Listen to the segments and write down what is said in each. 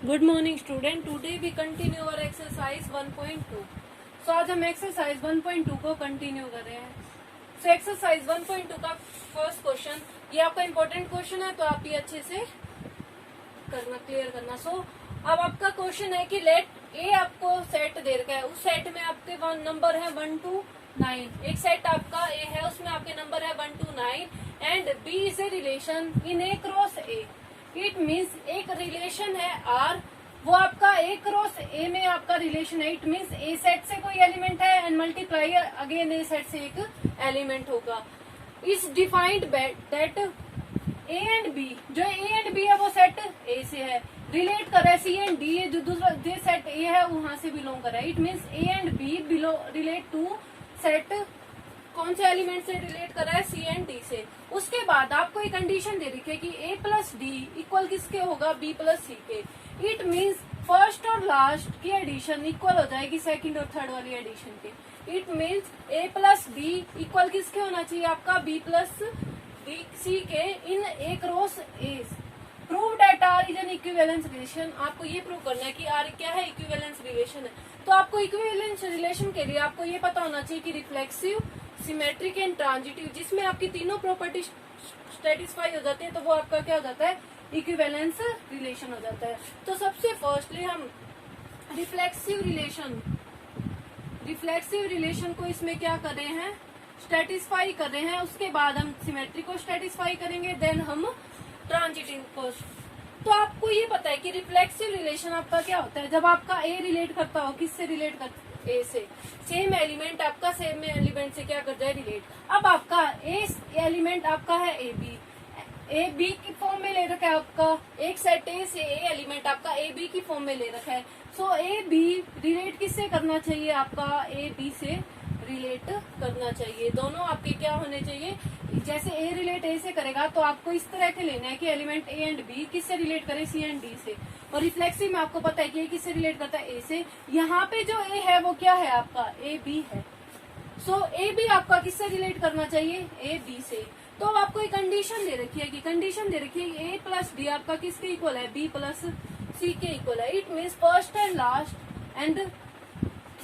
Good morning student, today we continue our exercise 1.2। So आज हम exercise 1.2 को continue कर रहे हैं। सो एक्सरसाइज 1.2 का फर्स्ट क्वेश्चन, ये आपका इम्पोर्टेंट क्वेश्चन है तो आप ये अच्छे से करना, क्लियर करना। सो अब आपका क्वेश्चन है कि लेट ए आपको सेट दे रखा है, उस सेट में आपके नंबर है 1 to 9। एक सेट आपका ए है, उसमें आपके नंबर है 1 to 9 and B is a relation in A cross A. It means एक रिलेशन है आर, वो आपका ए क्रॉस ए में आपका रिलेशन है। इट मीन्स ए सेट से कोई एलिमेंट है and multiply again A set से एक एलिमेंट होगा। Is defined that A and B, जो ए एंड बी है वो सेट ए से है, रिलेट कर रहा है सी एंड डी, जो दूसरा जो सेट ए है वहां से बिलोंग कर रहा है। It means A and B relate to set, कौन से एलिमेंट से रिलेट कर रहा है, सी एंड डी से। उसके बाद आपको एक कंडीशन दे रखी है कि ए प्लस डी इक्वल किसके होगा, बी प्लस सी के। इट मीन्स फर्स्ट और लास्ट की एडिशन इक्वल हो जाएगी सेकंड और थर्ड वाली एडिशन के। It means A plus D equal किसके होना चाहिए, आपका बी प्लस डी सी के in A cross A. Prove that R is an equivalence relation. आपको ये प्रूव करना है कि आर क्या है, इक्विवेलेंस रिलेशन है। तो आपको इक्विवेलेंस रिलेशन के लिए आपको ये पता होना चाहिए कि रिफ्लेक्सिव, सिमेट्रिक एंड ट्रांजिटिव, जिसमें आपकी तीनों प्रॉपर्टी सेटिस्फाई हो जाती है, तो वो आपका क्या हो जाता है, इक्विवेलेंस रिलेशन हो जाता है। तो सबसे फर्स्टली हम रिफ्लेक्सिव रिलेशन को इसमें क्या कर रहे हैं, स्टेटिस्फाई कर रहे हैं। उसके बाद हम सिमेट्रिक को स्टेटिस्फाई करेंगे, देन हम ट्रांजिटिव को। तो आपको ये पता है कि रिफ्लेक्सिव रिलेशन आपका क्या होता है, जब आपका ए रिलेट करता हो, किससे रिलेट करता, ए से, सेम एलिमेंट आपका सेम एलिमेंट से क्या कर जाए, रिलेट। अब आपका ए एलिमेंट आपका है ए बी की फॉर्म में ले रखा है आपका, एक सेट ए से ए एलिमेंट आपका ए बी की फॉर्म में ले रखा है। सो ए बी रिलेट किससे करना चाहिए, आपका ए बी से रिलेट करना चाहिए। दोनों आपके क्या होने चाहिए, जैसे ए रिलेट ए से करेगा तो आपको इस तरह के लेना है कि एलिमेंट ए एंड बी किससे रिलेट करे, सी एंड डी से। और रिफ्लेक्सिव में आपको पता है कि ए किससे रिलेट करता है, ए से। यहाँ पे जो ए है वो क्या है, आपका ए बी है। सो ए बी आपका किससे रिलेट करना चाहिए, ए बी से। तो अब आपको एक कंडीशन दे रखी है कि ए प्लस डी आपका किसके इक्वल है, बी प्लस सी के इक्वल है। It means first and last and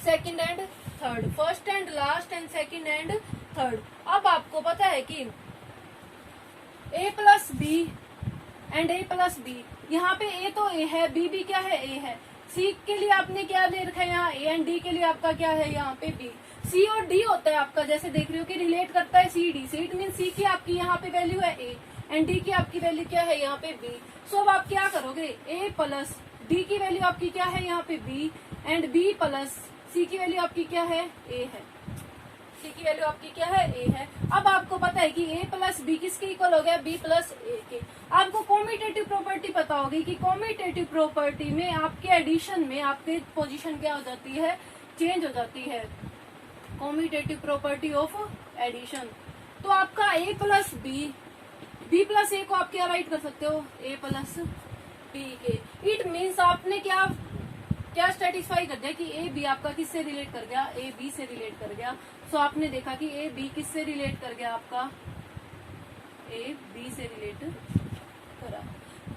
second and third, first and last and second and third. अब आपको पता है कि A plus B and A plus B, यहाँ पे ए तो ए है, बी भी क्या है, ए है। सी के लिए आपने क्या ले रखा है यहाँ, ए एंड डी के लिए आपका क्या है यहाँ पे बी। सी और डी होता है आपका, जैसे देख रहे हो कि रिलेट करता है सी डी से। इट मीन सी की आपकी यहाँ पे वैल्यू है ए एंड डी की आपकी वैल्यू क्या है, यहाँ पे बी। सो अब आप क्या करोगे, ए प्लस डी की वैल्यू आपकी क्या है, यहाँ पे बी, एंड बी प्लस सी की वैल्यू आपकी क्या है, ए है। सी की वैल्यू आपकी क्या है, ए है। अब आपको पता है कि ए प्लस बी किसके इक्वल हो गया, बी प्लस ए के। आपको कॉम्यूटेटिव प्रॉपर्टी पता होगी कि कॉम्यूटेटिव प्रॉपर्टी में आपके एडिशन में आपके पोजीशन क्या हो जाती है, चेंज हो जाती है। Commutative property of addition. तो आपका A plus B plus A को आप क्या राइट कर सकते हो, ए प्लस बी के। इट मीन्स आपने क्या स्टेटिस्फाई कर दिया कि ए बी आपका किससे रिलेट कर गया, ए बी से रिलेट कर गया। सो आपने देखा कि ए बी किससे रिलेट कर गया, आपका ए बी से रिलेट करा।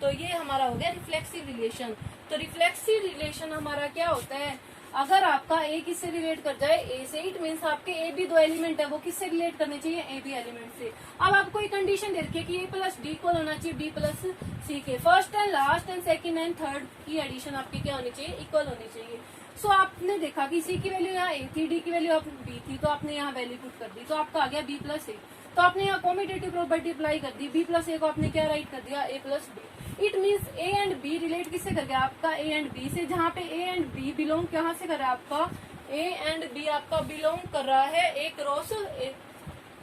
तो ये हमारा हो गया रिफ्लेक्सिव रिलेशन। तो रिफ्लेक्सिव रिलेशन हमारा क्या होता है, अगर आपका ए किससे रिलेट कर जाए, ए से, इट मीन्स आपके ए बी दो एलिमेंट है, वो किससे रिलेट करने चाहिए, ए बी एलिमेंट से। अब आपको एक कंडीशन दे रखी है कि ए प्लस डी इक्वल होना चाहिए बी प्लस सी के। First and last and second and third की एडिशन आपकी क्या होनी चाहिए, इक्वल होनी चाहिए। सो आपने देखा कि सी की वैल्यू यहाँ ए थी, डी की वैल्यू बी थी, तो आपने यहाँ वैल्यू पुट कर दी, तो आपका आ गया बी प्लस ए। तो आपने यहाँ कॉम्यूटेटिव प्रॉपर्टी अप्लाई कर दी, बी प्लस ए को आपने क्या राइट कर दिया, A plus B. It means A and B relate किससे कर गया, आपका ए एंड बी से, जहाँ पे ए एंड बी बिलोंग कहाँ से कर रहा है, आपका ए एंड बी आपका बिलोंग कर रहा है ए क्रॉस ए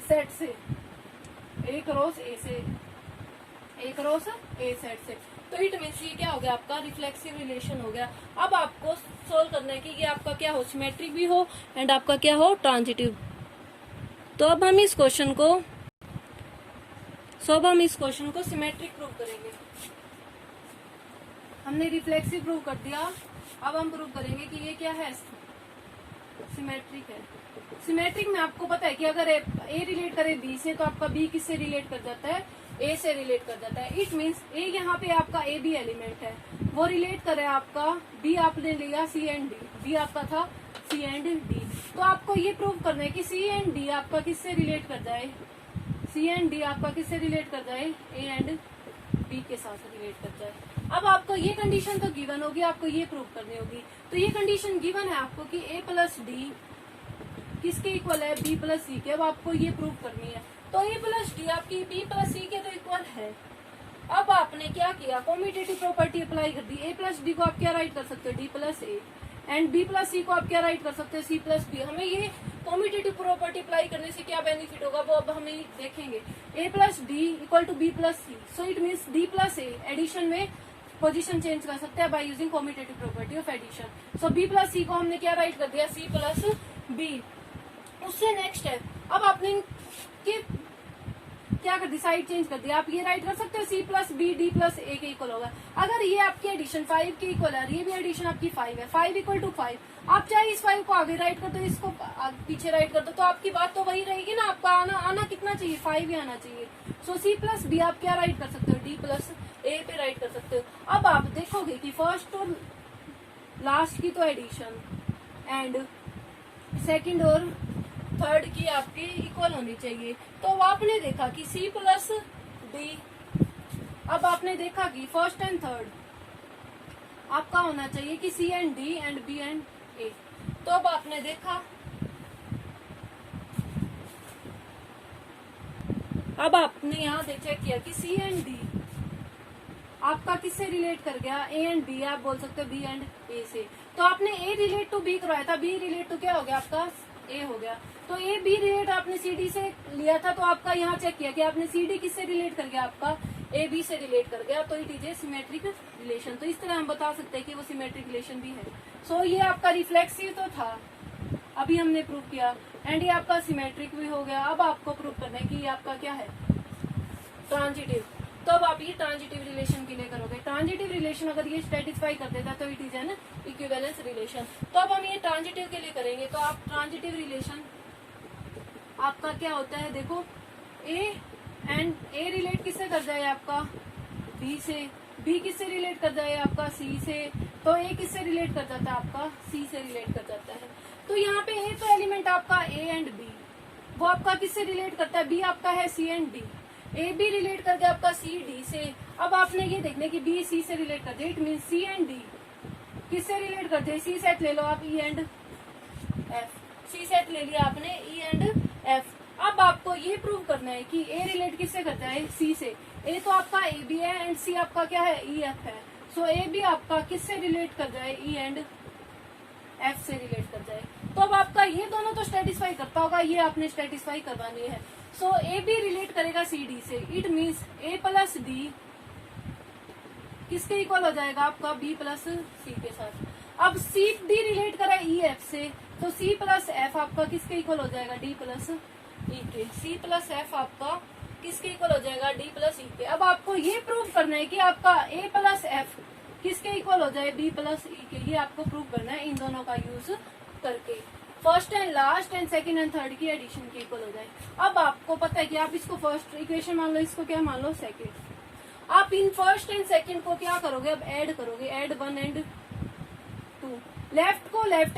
सेट से, ए क्रॉस ए से, ए क्रॉस ए सेट से। तो इट मीन्स ये क्या हो गया, आपका रिफ्लेक्सिव रिलेशन हो गया। अब आपको सोल्व करना है कि ये आपका क्या हो, सिमेट्रिक भी हो एंड आपका क्या हो, ट्रांजिटिव। तो अब हम इस क्वेश्चन को सिमेट्रिक प्रूव करेंगे। हमने रिफ्लेक्सिव प्रूव कर दिया, अब हम प्रूव करेंगे कि ये क्या है, सिमेट्रिक है। सिमेट्रिक में आपको पता है कि अगर ए रिलेट करे बी से, तो आपका बी किससे रिलेट कर जाता है, ए से रिलेट कर जाता है। इट मीन्स ए यहाँ पे आपका ए बी एलिमेंट है, वो रिलेट करे आपका बी, आपने लिया सी एंड डी, बी आपका था सी एंड डी। तो आपको ये प्रूव करना है कि सी एंड डी आपका किससे रिलेट कर जाए, सी एंड डी आपका किससे रिलेट कर जाए, ए एंड बी के साथ रिलेट कर जाए। अब आपको ये कंडीशन तो गिवन होगी, आपको ये प्रूव करनी होगी। तो ये कंडीशन गिवन है आपको कि ए प्लस डी किसके इक्वल है, बी प्लस सी के। अब आपको ये प्रूव करनी है। तो ए प्लस डी आपकी बी प्लस सी के तो इक्वल है। अब आपने क्या किया, कॉम्यूटेटिव प्रॉपर्टी अप्लाई कर दी। ए प्लस डी को आप क्या राइट कर सकते हो, D plus A, and B plus C को आप क्या राइट कर सकते हो, सी प्लस बी। हमें ये कॉम्यूटेटिव प्रॉपर्टी अप्लाई करने से क्या बेनिफिट होगा वो अब हमें देखेंगे। A plus D equal to B plus C, so it means D plus A addition में पोजीशन चेंज कर सकते हैं by using commutative property of addition. So B plus C को हमने क्या राइट कर दिया, सी प्लस बी। उससे नेक्स्ट है, अब आपने क्या कर दी, साइड चेंज कर दिया। आप ये राइट कर सकते हो C plus B D plus A के इक्वल होगा। अगर ये आपकी एडिशन 5 के इक्वल है, ये भी एडिशन आपकी 5 है, 5 इक्वल टू 5, आप चाहे इस 5 को आगे राइट कर दो, इसको पीछे राइट कर दो, तो आपकी बात तो वही रहेगी ना। आपका आना कितना चाहिए, 5 ही आना चाहिए। सो सी प्लस बी आप क्या राइट कर सकते हो, डी प्लस ए पे राइट कर सकते हो। अब आप देखोगे कि फर्स्ट और लास्ट की तो एडिशन एंड सेकेंड और थर्ड की आपकी इक्वल होनी चाहिए। तो आपने देखा कि सी प्लस डी, अब आपने देखा कि फर्स्ट एंड थर्ड आपका होना चाहिए कि C and D and B and A. तो अब आपने देखा, अब आपने यहाँ चेक किया कि सी एंड डी आपका किससे रिलेट कर गया, ए एंड बी, आप बोल सकते हो बी एंड ए से। तो आपने ए रिलेट टू बी करवाया था, बी रिलेट टू क्या हो गया आपका, ए हो गया। तो ए बी रिलेट आपने सी डी से लिया था, तो आपका यहाँ चेक किया कि आपने सी डी किससे रिलेट कर गया, आपका ए बी से रिलेट कर गया। तो it is a symmetric relation. तो इस तरह हम बता सकते हैं कि वो सिमेट्रिक रिलेशन भी है। सो ये आपका रिफ्लेक्सिव तो था, अभी हमने प्रूव किया, एंड ये आपका सिमेट्रिक भी हो गया। अब आपको प्रूव करना है कि ये आपका क्या है, ट्रांजिटिव। तो अब आप ये ट्रांजिटिव रिलेशन के लिए करोगे। ट्रांजिटिव रिलेशन अगर ये सेटिस्फाई कर देता तो it is an equivalence relation. तो अब हम ये ट्रांजिटिव के लिए करेंगे। तो आप ट्रांजिटिव रिलेशन आपका क्या होता है, देखो ए एंड ए रिलेट किससे कर जाए आपका, बी से, बी किससे रिलेट कर जाए आपका, सी से, तो ए किससे रिलेट कर जाता है आपका, सी से रिलेट कर जाता है। तो यहाँ पे ए तो एलिमेंट आपका ए एंड बी, वो आपका किससे रिलेट करता है, बी आपका है C and D, A B relate कर गया आपका सी डी से। अब आपने ये देखना कि बी सी से रिलेट कर दे, it mean C and D किससे रिलेट करते हैं, सी सेट ले लो आप, E and F, C set ले लिया आपने, ई एंड एफ। अब आपको ये प्रूव करना है कि ए रिलेट किससे करता है, सी से। ए तो आपका ए बी है एंड सी आपका क्या है, ई एफ है। सो ए बी आपका किससे रिलेट कर जाए, ई एंड एफ से रिलेट कर जाए। तो अब आपका ये दोनों तो स्टेटिस्फाई करता होगा, ये आपने स्टेटिस्फाई करवानी है। सो ए बी रिलेट करेगा सी डी से, it means A plus D किसके इक्वल हो जाएगा आपका, बी प्लस सी के साथ। अब सी डी रिलेट करा ई एफ से, तो सी प्लस एफ आपका किसके इक्वल हो जाएगा, डी प्लस ई के। सी प्लस एफ आपका किसके इक्वल हो जाएगा, डी प्लस ई के। अब आपको ये प्रूव करना है कि आपका ए प्लस एफ किसके इक्वल हो जाए, बी प्लस ई के। ये आपको प्रूव करना है इन दोनों का यूज करके, first and last and second and third की एडिशन के इक्वल हो जाए। अब आपको पता है कि आप इसको फर्स्ट इक्वेशन मान लो, इसको क्या मान लो, सेकंड। आप इन फर्स्ट एंड सेकंड को क्या करोगे, अब ऐड करोगे, ऐड 1 एंड 2। लेफ्ट को लेफ्ट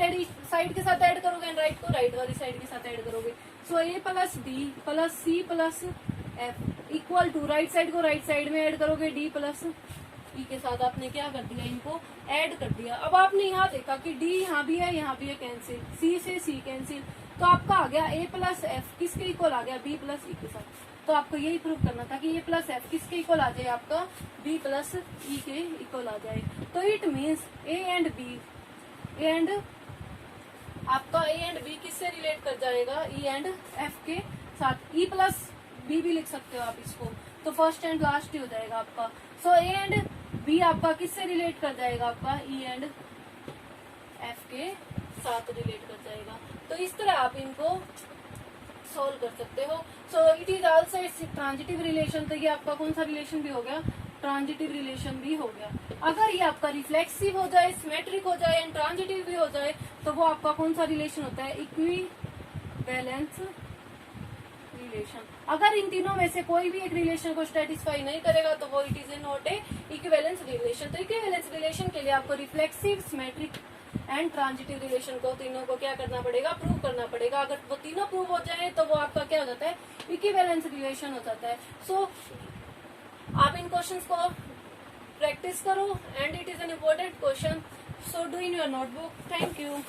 साइड के साथ ऐड करोगे एंड राइट को राइट वाली साइड के साथ ऐड करोगे। So A plus D plus C plus F equal to right side को राइट साइड में ऐड करोगे, डी प्लस ई के साथ आपने क्या कर दिया, इनको ऐड कर दिया। अब आपने यहाँ देखा कि डी यहाँ भी है, यहाँ भी है, कैंसिल, सी से सी कैंसिल, तो आपका आ गया ए प्लस एफ किसके इक्वल आ गया, बी प्लस ई के साथ। तो आपको यही प्रूव करना था कि ए प्लस एफ किसके इक्वल आ जाए, आपका बी प्लस ई के इक्वल आ जाए। तो it means A and B, A and आपका ए एंड बी किससे रिलेट कर जाएगा, ई एंड एफ के साथ। ई प्लस बी भी लिख सकते हो आप इसको, तो फर्स्ट एंड लास्ट ही हो जाएगा आपका। सो ए एंड बी आपका किससे रिलेट कर जाएगा, आपका ई एंड एफ के साथ रिलेट कर जाएगा। तो इस तरह आप इनको सोल्व कर सकते हो। So it is also it's transitive relation. तो ये आपका कौन सा रिलेशन भी हो गया, ट्रांजिटिव रिलेशन भी हो गया। अगर ये आपका रिफ्लेक्सिव हो जाए, सिमेट्रिक हो जाए एंड ट्रांजिटिव भी हो जाए, तो वो आपका कौन सा रिलेशन होता है, इक्विवेलेंस रिलेशन। अगर इन तीनों में से कोई भी एक रिलेशन को सेटिस्फाई नहीं करेगा तो वो it is not a equivalence relation. तो इक्विवेलेंस रिलेशन रिलेशन के लिए आपको reflexive, symmetric and transitive relation को तीनों को क्या करना पड़ेगा, प्रूव करना पड़ेगा। अगर वो तीनों प्रूव हो जाए तो वो आपका क्या हो जाता है, इक्विवेलेंस रिलेशन हो जाता है। सो आप इन क्वेश्चंस को प्रैक्टिस करो and it is an important question, so do in your notebook. Thank you.